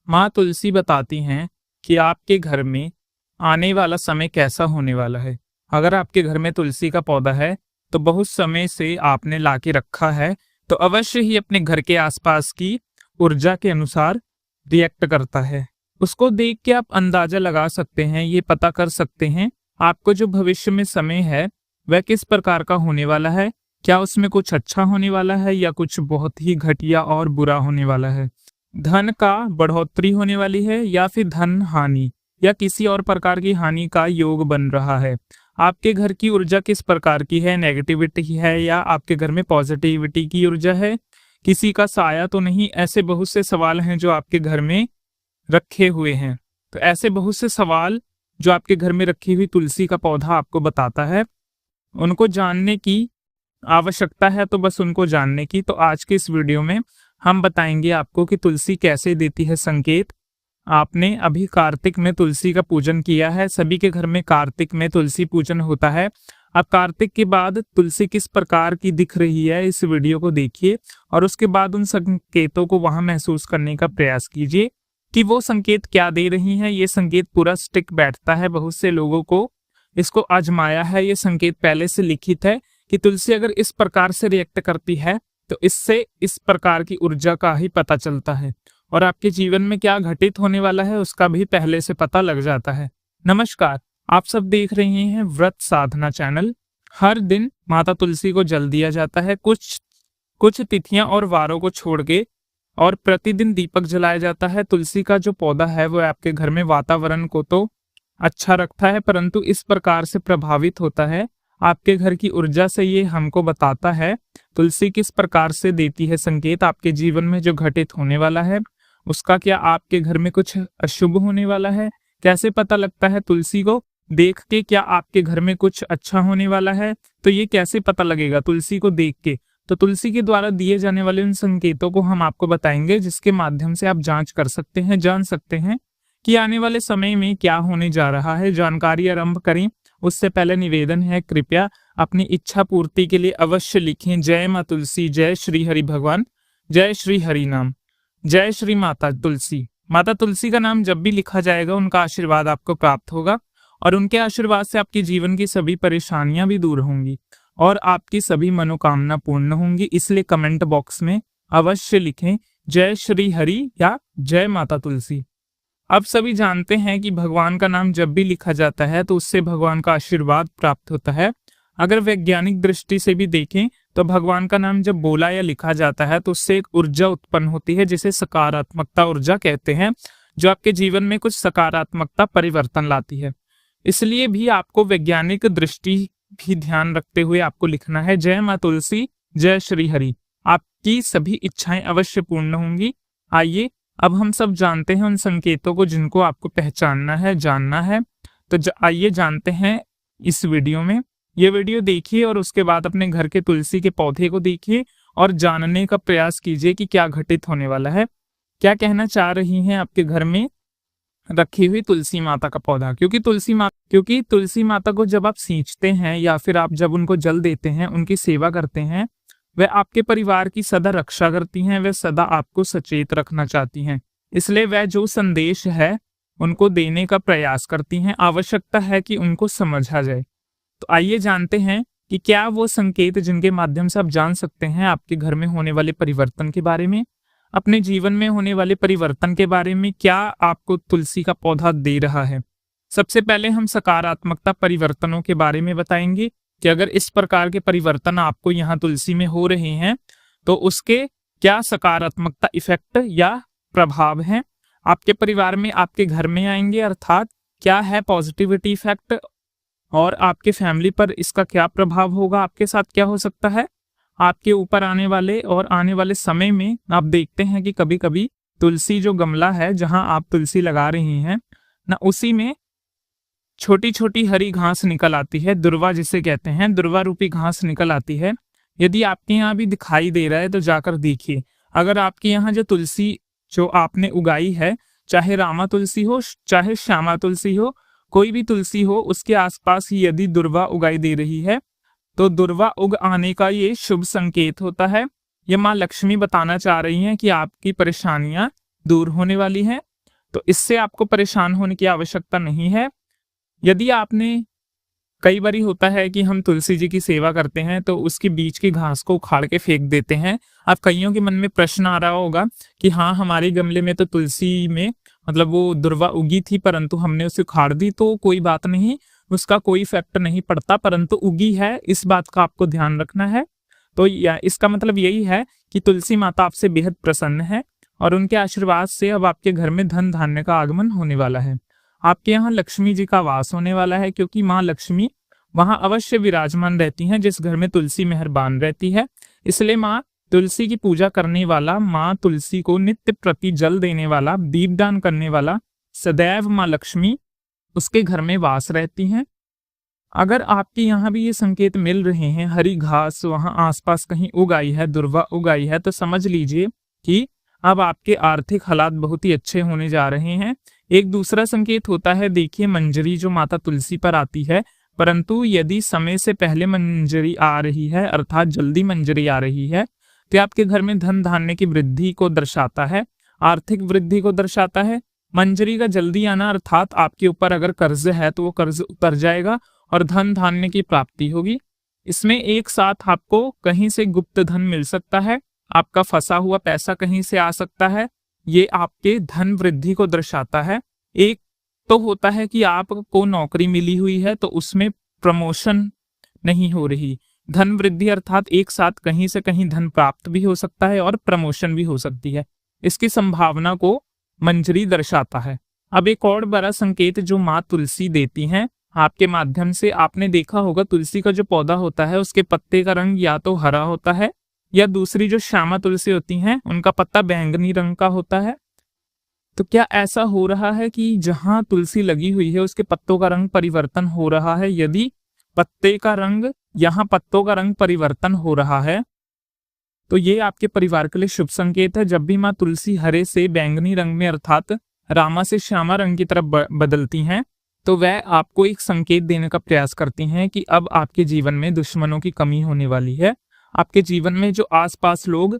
माँ तुलसी बताती हैं कि आपके घर में आने वाला समय कैसा होने वाला है। अगर आपके घर में तुलसी का पौधा है, तो बहुत समय से आपने लाके रखा है, तो अवश्य ही अपने घर के आसपास की ऊर्जा के अनुसार रिएक्ट करता है। उसको देख के आप अंदाजा लगा सकते हैं, ये पता कर सकते हैं, आपको जो भविष्य में समय है, वह किस प्रकार का होने वाला है। क्या उसमें कुछ अच्छा होने वाला है या कुछ बहुत ही घटिया और बुरा होने वाला है। धन का बढ़ोतरी होने वाली है या फिर धन हानि या किसी और प्रकार की हानि का योग बन रहा है। आपके घर की ऊर्जा किस प्रकार की है, नेगेटिविटी है या आपके घर में पॉजिटिविटी की ऊर्जा है, किसी का साया तो नहीं। ऐसे बहुत से सवाल हैं जो आपके घर में रखे हुए हैं। तो ऐसे बहुत से सवाल जो आपके घर में रखी हुई तुलसी का पौधा आपको बताता है, उनको जानने की आवश्यकता है, तो बस उनको जानने की। तो आज के इस वीडियो में हम बताएंगे आपको कि तुलसी कैसे देती है संकेत। आपने अभी कार्तिक में तुलसी का पूजन किया है, सभी के घर में कार्तिक में तुलसी पूजन होता है। अब कार्तिक के बाद तुलसी किस प्रकार की दिख रही है, इस वीडियो को देखिए और उसके बाद उन संकेतों को वहां महसूस करने का प्रयास कीजिए कि वो संकेत क्या दे रही हैं। ये संकेत पूरा स्टिक बैठता है, बहुत से लोगों को इसको आजमाया है। ये संकेत पहले से लिखित है कि तुलसी अगर इस प्रकार से रिएक्ट करती है तो इससे इस प्रकार की ऊर्जा का ही पता चलता है और आपके जीवन में क्या घटित होने वाला है उसका भी पहले से पता लग जाता है। नमस्कार, आप सब देख रहे हैं व्रत साधना चैनल। हर दिन माता तुलसी को जल दिया जाता है, कुछ तिथियां और वारों को छोड़ के, और प्रतिदिन दीपक जलाया जाता है। तुलसी का जो पौधा है वो आपके घर में वातावरण को तो अच्छा रखता है, परंतु इस प्रकार से प्रभावित होता है आपके घर की ऊर्जा से। ये हमको बताता है तुलसी किस प्रकार से देती है संकेत आपके जीवन में जो घटित होने वाला है उसका। क्या आपके घर में कुछ अशुभ होने वाला है, कैसे पता लगता है तुलसी को देख के क्या आपके घर में कुछ अच्छा होने वाला है। तो ये कैसे पता लगेगा तुलसी को देख के, तो तुलसी के द्वारा दिए जाने वाले उन संकेतों को हम आपको बताएंगे जिसके माध्यम से आप जांच कर सकते हैं, जान सकते हैं कि आने वाले समय में क्या होने जा रहा है। जानकारी आरंभ करें उससे पहले निवेदन है, कृपया अपनी इच्छा पूर्ति के लिए अवश्य लिखें जय माँ तुलसी, जय श्री हरि भगवान, जय श्री हरि नाम, जय श्री माता तुलसी। माता तुलसी का नाम जब भी लिखा जाएगा उनका आशीर्वाद आपको प्राप्त होगा और उनके आशीर्वाद से आपके जीवन की सभी परेशानियां भी दूर होंगी और आपकी सभी मनोकामना पूर्ण होंगी। इसलिए कमेंट बॉक्स में अवश्य लिखें जय श्री हरि या जय माता तुलसी। अब सभी जानते हैं कि भगवान का नाम जब भी लिखा जाता है तो उससे भगवान का आशीर्वाद प्राप्त होता है। अगर वैज्ञानिक दृष्टि से भी देखें तो भगवान का नाम जब बोला या लिखा जाता है तो उससे एक ऊर्जा उत्पन्न होती है जिसे सकारात्मकता ऊर्जा कहते हैं, जो आपके जीवन में कुछ सकारात्मकता परिवर्तन लाती है। इसलिए भी आपको वैज्ञानिक दृष्टि भी ध्यान रखते हुए आपको लिखना है जय माँ तुलसी, जय श्री हरि। आपकी सभी इच्छाएं अवश्य पूर्ण होंगी। आइए अब हम सब जानते हैं उन संकेतों को जिनको आपको पहचानना है, जानना है। तो आइए जानते हैं इस वीडियो में। ये वीडियो देखिए और उसके बाद अपने घर के तुलसी के पौधे को देखिए और जानने का प्रयास कीजिए कि क्या घटित होने वाला है, क्या कहना चाह रही हैं आपके घर में रखी हुई तुलसी माता का पौधा। क्योंकि तुलसी माता को जब आप सींचते हैं या फिर आप जब उनको जल देते हैं, उनकी सेवा करते हैं, वह आपके परिवार की सदा रक्षा करती हैं, वह सदा आपको सचेत रखना चाहती हैं। इसलिए वह जो संदेश है उनको देने का प्रयास करती हैं। आवश्यकता है कि उनको समझा जाए। तो आइए जानते हैं कि क्या वो संकेत जिनके माध्यम से आप जान सकते हैं आपके घर में होने वाले परिवर्तन के बारे में, अपने जीवन में होने वाले परिवर्तन के बारे में क्या आपको तुलसी का पौधा दे रहा है। सबसे पहले हम सकारात्मकता परिवर्तनों के बारे में बताएंगे कि अगर इस प्रकार के परिवर्तन आपको यहाँ तुलसी में हो रहे हैं तो उसके क्या सकारात्मकता इफेक्ट या प्रभाव हैं आपके परिवार में, आपके घर में आएंगे। अर्थात क्या है पॉजिटिविटी इफेक्ट और आपके फैमिली पर इसका क्या प्रभाव होगा, आपके साथ क्या हो सकता है आपके ऊपर आने वाले समय में। आप देखते हैं कि कभी कभी तुलसी जो गमला है जहां आप तुलसी लगा रही हैं ना, उसी में छोटी छोटी हरी घास निकल आती है, दुर्वा जिसे कहते हैं, दुर्वा रूपी घास निकल आती है। यदि आपके यहाँ भी दिखाई दे रहा है तो जाकर देखिए। अगर आपके यहाँ जो तुलसी जो आपने उगाई है, चाहे रामा तुलसी हो चाहे श्यामा तुलसी हो, कोई भी तुलसी हो, उसके आसपास ही यदि दुर्वा उगाई दे रही है तो दुर्वा उग आने का ये शुभ संकेत होता है। ये माँ लक्ष्मी बताना चाह रही हैं कि आपकी परेशानियां दूर होने वाली हैं, तो इससे आपको परेशान होने की आवश्यकता नहीं है। यदि आपने कई बारी होता है कि हम तुलसी जी की सेवा करते हैं तो उसके बीच की घास को उखाड़ के फेंक देते हैं। अब कईयों के मन में प्रश्न आ रहा होगा कि हाँ, हमारे गमले में तो तुलसी में मतलब वो दुर्वा उगी थी, परंतु हमने उसे उखाड़ दी, तो कोई बात नहीं, उसका कोई इफेक्ट नहीं पड़ता, परंतु उगी है, इस बात का आपको ध्यान रखना है। तो या इसका मतलब यही है कि तुलसी माता आपसे बेहद प्रसन्न है और उनके आशीर्वाद से अब आपके घर में धन धान्य का आगमन होने वाला है। आपके यहाँ लक्ष्मी जी का वास होने वाला है, क्योंकि माँ लक्ष्मी वहां अवश्य विराजमान रहती हैं जिस घर में तुलसी मेहरबान रहती है। इसलिए माँ तुलसी की पूजा करने वाला, माँ तुलसी को नित्य प्रति जल देने वाला, दीपदान करने वाला, सदैव माँ लक्ष्मी उसके घर में वास रहती हैं। अगर आपके यहाँ भी ये संकेत मिल रहे हैं, हरी घास वहां आसपास कहीं उग आई है, दुर्वा उग आई है, तो समझ लीजिए कि अब आपके आर्थिक हालात बहुत ही अच्छे होने जा रहे हैं। एक दूसरा संकेत होता है, देखिए मंजरी जो माता तुलसी पर आती है, परंतु यदि समय से पहले मंजरी आ रही है, अर्थात जल्दी मंजरी आ रही है, तो आपके घर में धन धान्य की वृद्धि को दर्शाता है, आर्थिक वृद्धि को दर्शाता है। मंजरी का जल्दी आना अर्थात आपके ऊपर अगर कर्ज है तो वो कर्ज उतर जाएगा और धन धान्य की प्राप्ति होगी। इसमें एक साथ आपको कहीं से गुप्त धन मिल सकता है, आपका फंसा हुआ पैसा कहीं से आ सकता है, ये आपके धन वृद्धि को दर्शाता है। एक तो होता है कि आपको नौकरी मिली हुई है तो उसमें प्रमोशन नहीं हो रही, धन वृद्धि अर्थात एक साथ कहीं से कहीं धन प्राप्त भी हो सकता है और प्रमोशन भी हो सकती है, इसकी संभावना को मंजरी दर्शाता है। अब एक और बड़ा संकेत जो माँ तुलसी देती हैं आपके माध्यम से, आपने देखा होगा तुलसी का जो पौधा होता है उसके पत्ते का रंग या तो हरा होता है या दूसरी जो श्यामा तुलसी होती हैं उनका पत्ता बैंगनी रंग का होता है। तो क्या ऐसा हो रहा है कि जहां तुलसी लगी हुई है उसके पत्तों का रंग परिवर्तन हो रहा है? यदि पत्ते का रंग यहाँ पत्तों का रंग परिवर्तन हो रहा है तो ये आपके परिवार के लिए शुभ संकेत है। जब भी माँ तुलसी हरे से बैंगनी रंग में अर्थात रामा से श्यामा रंग की तरफ बदलती हैं तो वह आपको एक संकेत देने का प्रयास करती हैं कि अब आपके जीवन में दुश्मनों की कमी होने वाली है। आपके जीवन में जो आसपास लोग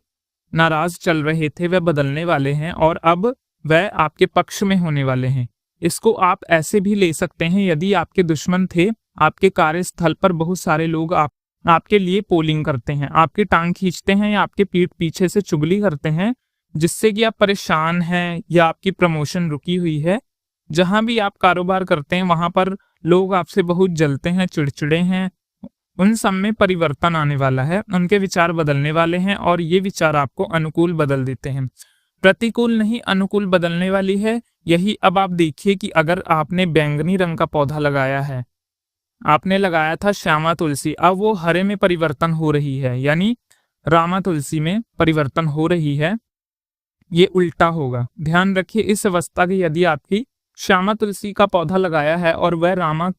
नाराज चल रहे थे वह बदलने वाले हैं और अब वह आपके पक्ष में होने वाले हैं। इसको आप ऐसे भी ले सकते हैं, यदि आपके दुश्मन थे, आपके कार्यस्थल पर बहुत सारे लोग आपके लिए पोलिंग करते हैं, आपकी टांग खींचते हैं या आपके पीठ पीछे से चुगली करते हैं जिससे कि आप परेशान हैं या आपकी प्रमोशन रुकी हुई है। जहां भी आप कारोबार करते हैं वहां पर लोग आपसे बहुत जलते हैं, चिड़चिड़े हैं, उन सब में परिवर्तन आने वाला है, उनके विचार बदलने वाले हैं और ये विचार आपको अनुकूल बदल देते हैं, प्रतिकूल नहीं अनुकूल बदलने वाली है। यही अब आप देखिए कि अगर आपने बैंगनी रंग का पौधा लगाया है, आपने लगाया था श्यामा तुलसी, अब वो हरे में परिवर्तन हो रही है, यानी रामा तुलसी में परिवर्तन हो रही है, ये उल्टा होगा। ध्यान रखिए इस अवस्था की, यदि आपकी श्यामा तुलसी का पौधा लगाया है और वह रामा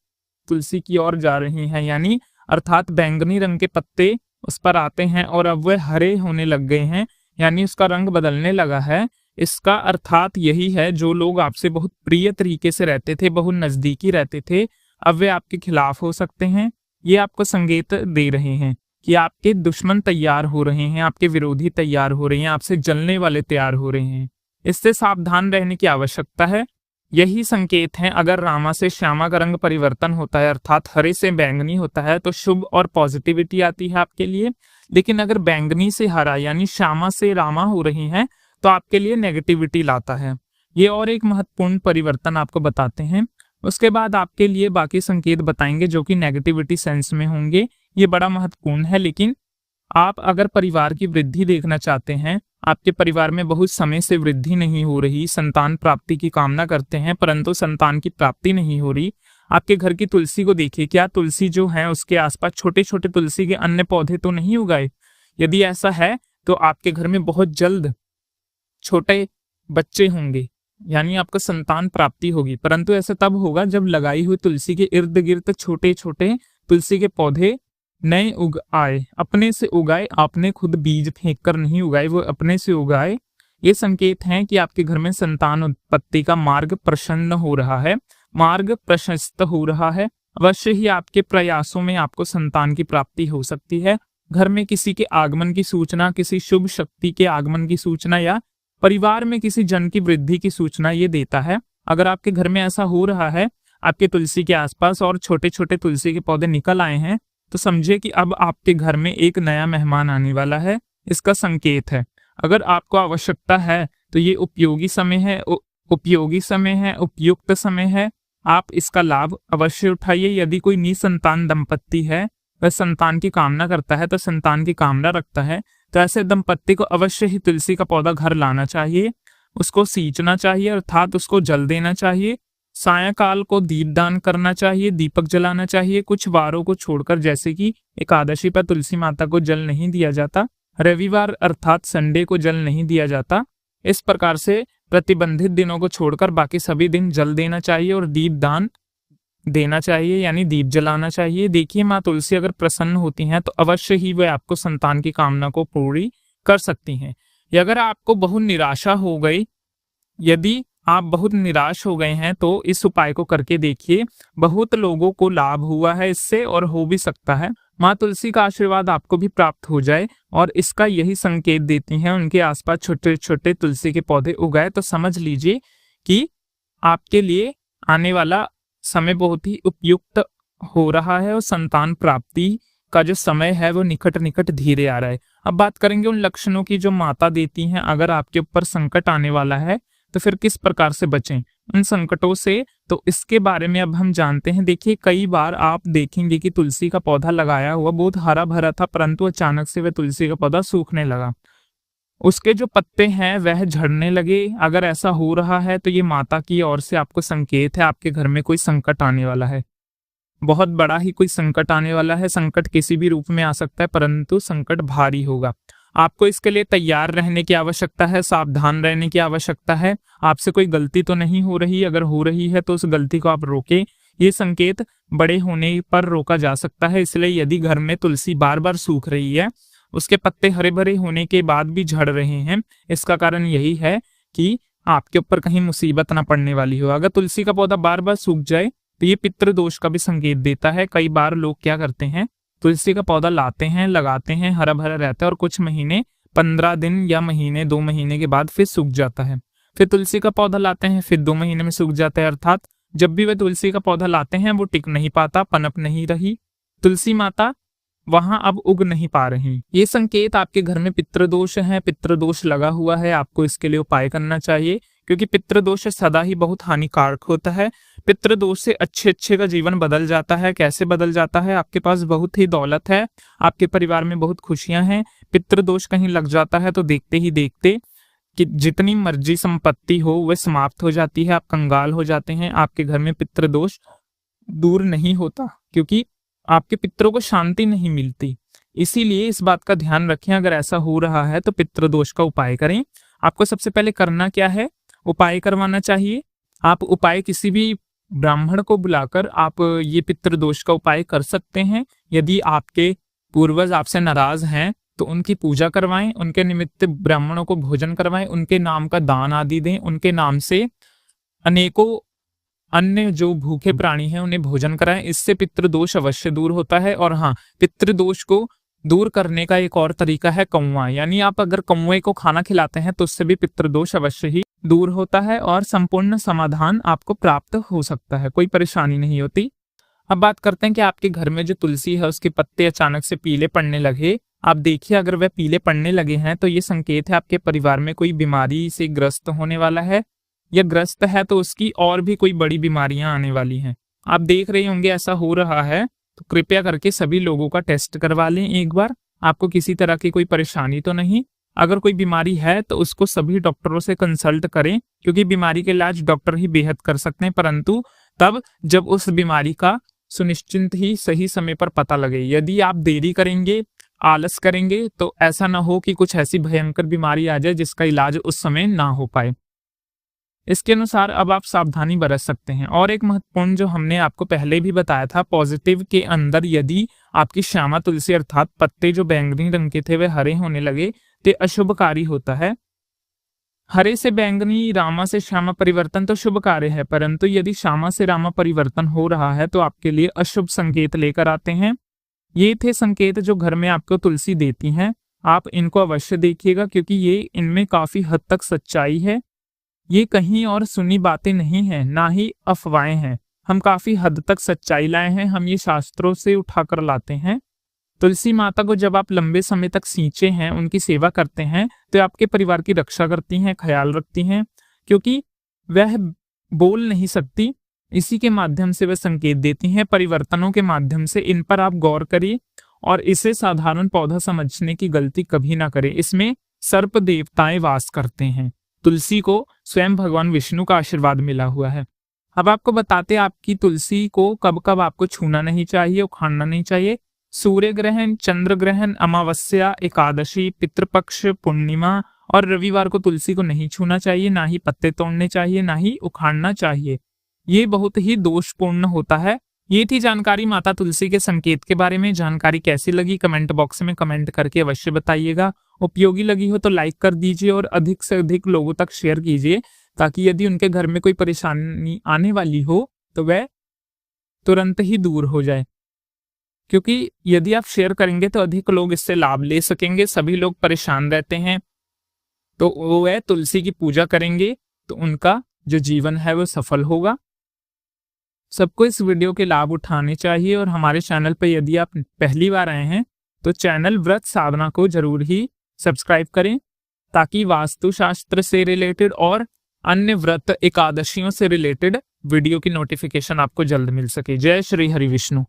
तुलसी की ओर जा रही है, यानी अर्थात बैंगनी रंग के पत्ते उस पर आते हैं और अब वह हरे होने लग गए हैं, यानी उसका रंग बदलने लगा है, इसका अर्थात यही है जो लोग आपसे बहुत प्रिय तरीके से रहते थे, बहुत नजदीकी रहते थे, अब वे आपके खिलाफ हो सकते हैं। ये आपको संकेत दे रहे हैं कि आपके दुश्मन तैयार हो रहे हैं, आपके विरोधी तैयार हो रहे हैं, आपसे जलने वाले तैयार हो रहे हैं। इससे सावधान रहने की आवश्यकता है। यही संकेत है, अगर रामा से श्यामा का रंग परिवर्तन होता है अर्थात हरे से बैंगनी होता है तो शुभ और पॉजिटिविटी आती है आपके लिए, लेकिन अगर बैंगनी से हरा यानी श्यामा से रामा हो रही है तो आपके लिए नेगेटिविटी लाता है। ये और एक महत्वपूर्ण परिवर्तन आपको बताते हैं, उसके बाद आपके लिए बाकी संकेत बताएंगे जो कि नेगेटिविटी सेंस में होंगे। ये बड़ा महत्वपूर्ण है, लेकिन आप अगर परिवार की वृद्धि देखना चाहते हैं, आपके परिवार में बहुत समय से वृद्धि नहीं हो रही, संतान प्राप्ति की कामना करते हैं परंतु संतान की प्राप्ति नहीं हो रही, आपके घर की तुलसी को देखिए, क्या तुलसी जो है उसके आसपास छोटे छोटे तुलसी के अन्य पौधे तो नहीं उगाए? यदि ऐसा है तो आपके घर में बहुत जल्द छोटे बच्चे होंगे, यानी आपको संतान प्राप्ति होगी, परंतु ऐसा तब होगा जब लगाई हुई तुलसी के इर्द गिर्द छोटे छोटे तुलसी के पौधे नए उग आए, अपने से उगाए, आपने खुद बीज फेंक कर नहीं उगाए, वो अपने से उगाए। ये संकेत हैं कि आपके घर में संतान उत्पत्ति का मार्ग प्रसन्न हो रहा है, मार्ग प्रशस्त हो रहा है। अवश्य ही आपके प्रयासों में आपको संतान की प्राप्ति हो सकती है। घर में किसी के आगमन की सूचना, किसी शुभ शक्ति के आगमन की सूचना या परिवार में किसी जन की वृद्धि की सूचना ये देता है। अगर आपके घर में ऐसा हो रहा है, आपके तुलसी के आसपास और छोटे छोटे तुलसी के पौधे निकल आए हैं, तो समझिए कि अब आपके घर में एक नया मेहमान आने वाला है, इसका संकेत है। अगर आपको आवश्यकता है तो ये उपयोगी समय है, उपयुक्त समय है। आप इसका लाभ अवश्य उठाइए। यदि कोई निसंतान दंपत्ति है, वह संतान की कामना करता है, तो संतान की कामना रखता है, तो ऐसे दंपत्ति को अवश्य ही तुलसी का पौधा घर लाना चाहिए, उसको सींचना चाहिए, अर्थात उसको जल देना चाहिए। सायंकाल को दीपदान करना चाहिए, दीपक जलाना चाहिए। कुछ वारों को छोड़कर, जैसे कि एकादशी पर तुलसी माता को जल नहीं दिया जाता, रविवार अर्थात संडे को जल नहीं दिया जाता। इस प्रकार से प्रतिबंधित दिनों को छोड़कर बाकी सभी दिन जल देना चाहिए और दीपदान देना चाहिए, यानी दीप जलाना चाहिए। देखिए, माँ तुलसी अगर प्रसन्न होती हैं तो अवश्य ही वे आपको संतान की कामना को पूरी कर सकती हैं। या अगर आपको बहुत निराशा हो गई, यदि आप बहुत निराश हो गए हैं, तो इस उपाय को करके देखिए। बहुत लोगों को लाभ हुआ है इससे और हो भी सकता है। माँ तुलसी का आशीर्वाद आपको भी प्राप्त हो जाए और इसका यही संकेत देती हैं। उनके आसपास छोटे छोटे तुलसी के पौधे उगाए तो समझ लीजिए कि आपके लिए आने वाला समय बहुत ही उपयुक्त हो रहा है और संतान प्राप्ति का जो समय है वो निकट निकट धीरे आ रहा है। अब बात करेंगे उन लक्षणों की जो माता देती हैं। अगर आपके ऊपर संकट आने वाला है तो फिर किस प्रकार से बचें उन संकटों से, तो इसके बारे में अब हम जानते हैं। देखिए, कई बार आप देखेंगे कि तुलसी का पौधा लगाया हुआ बहुत हरा भरा था, परंतु अचानक से वह तुलसी का पौधा सूखने लगा, उसके जो पत्ते हैं वह झड़ने लगे। अगर ऐसा हो रहा है तो ये माता की ओर से आपको संकेत है, आपके घर में कोई संकट आने वाला है, बहुत बड़ा ही कोई संकट आने वाला है। संकट किसी भी रूप में आ सकता है, परंतु संकट भारी होगा। आपको इसके लिए तैयार रहने की आवश्यकता है, सावधान रहने की आवश्यकता है। आपसे कोई गलती तो नहीं हो रही, अगर हो रही है तो उस गलती को आप रोकें। ये संकेत बड़े होने पर रोका जा सकता है, इसलिए यदि घर में तुलसी बार बार सूख रही है, उसके पत्ते हरे भरे होने के बाद भी झड़ रहे हैं, इसका कारण यही है कि आपके ऊपर कहीं मुसीबत ना पड़ने वाली हो। अगर तुलसी का पौधा बार बार सूख जाए तो ये पितृ दोष का भी संकेत देता है। कई बार लोग क्या करते हैं, तुलसी का पौधा लाते हैं, लगाते हैं, हरा भरा रहता है और कुछ महीने 15 दिन या महीने 2 महीने के बाद फिर सूख जाता है। फिर तुलसी का पौधा लाते हैं, फिर 2 महीने में सूख जाता है, अर्थात जब भी वे तुलसी का पौधा लाते हैं वो टिक नहीं पाता, पनप नहीं रही, तुलसी माता वहां अब उग नहीं पा रही। ये संकेत आपके घर में पितृदोष है, पितृदोष लगा हुआ है। आपको इसके लिए उपाय करना चाहिए, क्योंकि पितृदोष सदा ही बहुत हानिकारक होता है। पितृदोष से अच्छे का जीवन बदल जाता है। कैसे बदल जाता है? आपके पास बहुत ही दौलत है, आपके परिवार में बहुत खुशियां हैं, पितृदोष कहीं लग जाता है तो देखते ही देखते कि जितनी मर्जी संपत्ति हो वह समाप्त हो जाती है, आप कंगाल हो जाते हैं। आपके घर में पितृदोष दूर नहीं होता, क्योंकि आपके पितरों को शांति नहीं मिलती। इसीलिए इस बात का ध्यान रखें, अगर ऐसा हो रहा है तो पितृदोष का उपाय करें। आपको सबसे पहले करना क्या है? उपाय करवाना चाहिए। आप उपाय किसी भी ब्राह्मण को बुलाकर आप ये पितृदोष का उपाय कर सकते हैं। यदि आपके पूर्वज आपसे नाराज हैं तो उनकी पूजा करवाएं, उनके निमित्त ब्राह्मणों को भोजन करवाएं, उनके नाम का दान आदि दें, उनके नाम से अनेकों अन्य जो भूखे प्राणी हैं उन्हें भोजन कराएं। इससे पितृदोष अवश्य दूर होता है। और हाँ, पितृदोष को दूर करने का एक और तरीका है कौवा, यानी आप अगर कौवे को खाना खिलाते हैं तो उससे भी पितृदोष अवश्य ही दूर होता है और संपूर्ण समाधान आपको प्राप्त हो सकता है, कोई परेशानी नहीं होती। अब बात करते हैं कि आपके घर में जो तुलसी है उसके पत्ते अचानक से पीले पड़ने लगे। आप देखिए, अगर वह पीले पड़ने लगे हैं तो ये संकेत है आपके परिवार में कोई बीमारी से ग्रस्त होने वाला है, या ग्रस्त है तो उसकी और भी कोई बड़ी बीमारियां आने वाली हैं। आप देख रहे होंगे ऐसा हो रहा है, तो कृपया करके सभी लोगों का टेस्ट करवा लें एक बार। आपको किसी तरह की कोई परेशानी तो नहीं? अगर कोई बीमारी है तो उसको सभी डॉक्टरों से कंसल्ट करें, क्योंकि बीमारी के इलाज डॉक्टर ही बेहद कर सकते हैं, परंतु तब जब उस बीमारी का सुनिश्चित ही सही समय पर पता लगे। यदि आप देरी करेंगे, आलस करेंगे, तो ऐसा ना हो कि कुछ ऐसी भयंकर बीमारी आ जाए जिसका इलाज उस समय ना हो पाए। इसके अनुसार अब आप सावधानी बरत सकते हैं। और एक महत्वपूर्ण जो हमने आपको पहले भी बताया था, पॉजिटिव के अंदर यदि आपकी श्यामा तुलसी अर्थात पत्ते जो बैंगनी रंग के थे वे हरे होने लगे तो अशुभकारी होता है। हरे से बैंगनी, रामा से श्यामा परिवर्तन तो शुभ कार्य है, परंतु यदि श्यामा से रामा परिवर्तन हो रहा है तो आपके लिए अशुभ संकेत लेकर आते हैं। ये थे संकेत जो घर में आपको तुलसी देती हैं। आप इनको अवश्य देखिएगा, क्योंकि ये इनमें काफ़ी हद तक सच्चाई है। ये कहीं और सुनी बातें नहीं हैं, ना ही अफ़वाहें हैं। हम काफ़ी हद तक सच्चाई लाए हैं, हम ये शास्त्रों से उठाकर लाते हैं। तुलसी माता को जब आप लंबे समय तक सींचे हैं, उनकी सेवा करते हैं, तो आपके परिवार की रक्षा करती हैं, ख्याल रखती हैं, क्योंकि वह बोल नहीं सकती, इसी के माध्यम से वह संकेत देती हैं, परिवर्तनों के माध्यम से। इन पर आप गौर करिए और इसे साधारण पौधा समझने की गलती कभी ना करें। इसमें सर्प देवताएं वास करते हैं। तुलसी को स्वयं भगवान विष्णु का आशीर्वाद मिला हुआ है। अब आपको बताते हैं आपकी तुलसी को कब कब आपको छूना नहीं चाहिए, उखाड़ना नहीं चाहिए। सूर्य ग्रहण, चंद्र ग्रहण, अमावस्या, एकादशी, पितृपक्ष, पूर्णिमा और रविवार को तुलसी को नहीं छूना चाहिए, ना ही पत्ते तोड़ने चाहिए, ना ही उखाड़ना चाहिए। ये बहुत ही दोषपूर्ण होता है। ये थी जानकारी माता तुलसी के संकेत के बारे में। जानकारी कैसी लगी कमेंट बॉक्स में कमेंट करके अवश्य बताइएगा। उपयोगी लगी हो तो लाइक कर दीजिए और अधिक से अधिक लोगों तक शेयर कीजिए, ताकि यदि उनके घर में कोई परेशानी आने वाली हो तो वह तुरंत ही दूर हो जाए। क्योंकि यदि आप शेयर करेंगे तो अधिक लोग इससे लाभ ले सकेंगे। सभी लोग परेशान रहते हैं, तो वह तुलसी की पूजा करेंगे तो उनका जो जीवन है वो सफल होगा। सबको इस वीडियो के लाभ उठाने चाहिए। और हमारे चैनल पर यदि आप पहली बार आए हैं तो चैनल व्रत साधना को जरूर ही सब्सक्राइब करें, ताकि वास्तुशास्त्र से रिलेटेड और अन्य व्रत एकादशियों से रिलेटेड वीडियो की नोटिफिकेशन आपको जल्द मिल सके। जय श्री हरि विष्णु।